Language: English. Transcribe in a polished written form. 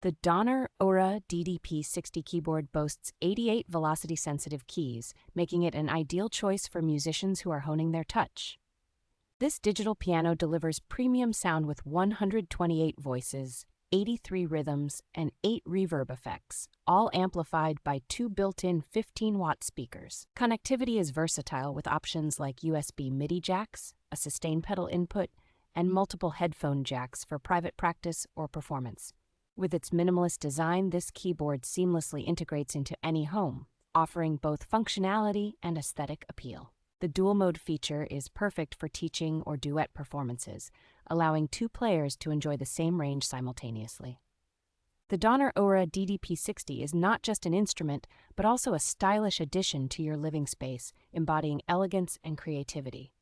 The Donner OURA DDP-60 keyboard boasts 88 velocity-sensitive keys, making it an ideal choice for musicians who are honing their touch. This digital piano delivers premium sound with 128 voices, 83 rhythms, and 8 reverb effects, all amplified by 2 built-in 15-watt speakers. Connectivity is versatile with options like USB-MIDI jacks, a sustain pedal input, and multiple headphone jacks for private practice or performance. With its minimalist design, this keyboard seamlessly integrates into any home, offering both functionality and aesthetic appeal. The dual mode feature is perfect for teaching or duet performances, allowing 2 players to enjoy the same range simultaneously. The Donner OURA DDP-60 is not just an instrument, but also a stylish addition to your living space, embodying elegance and creativity.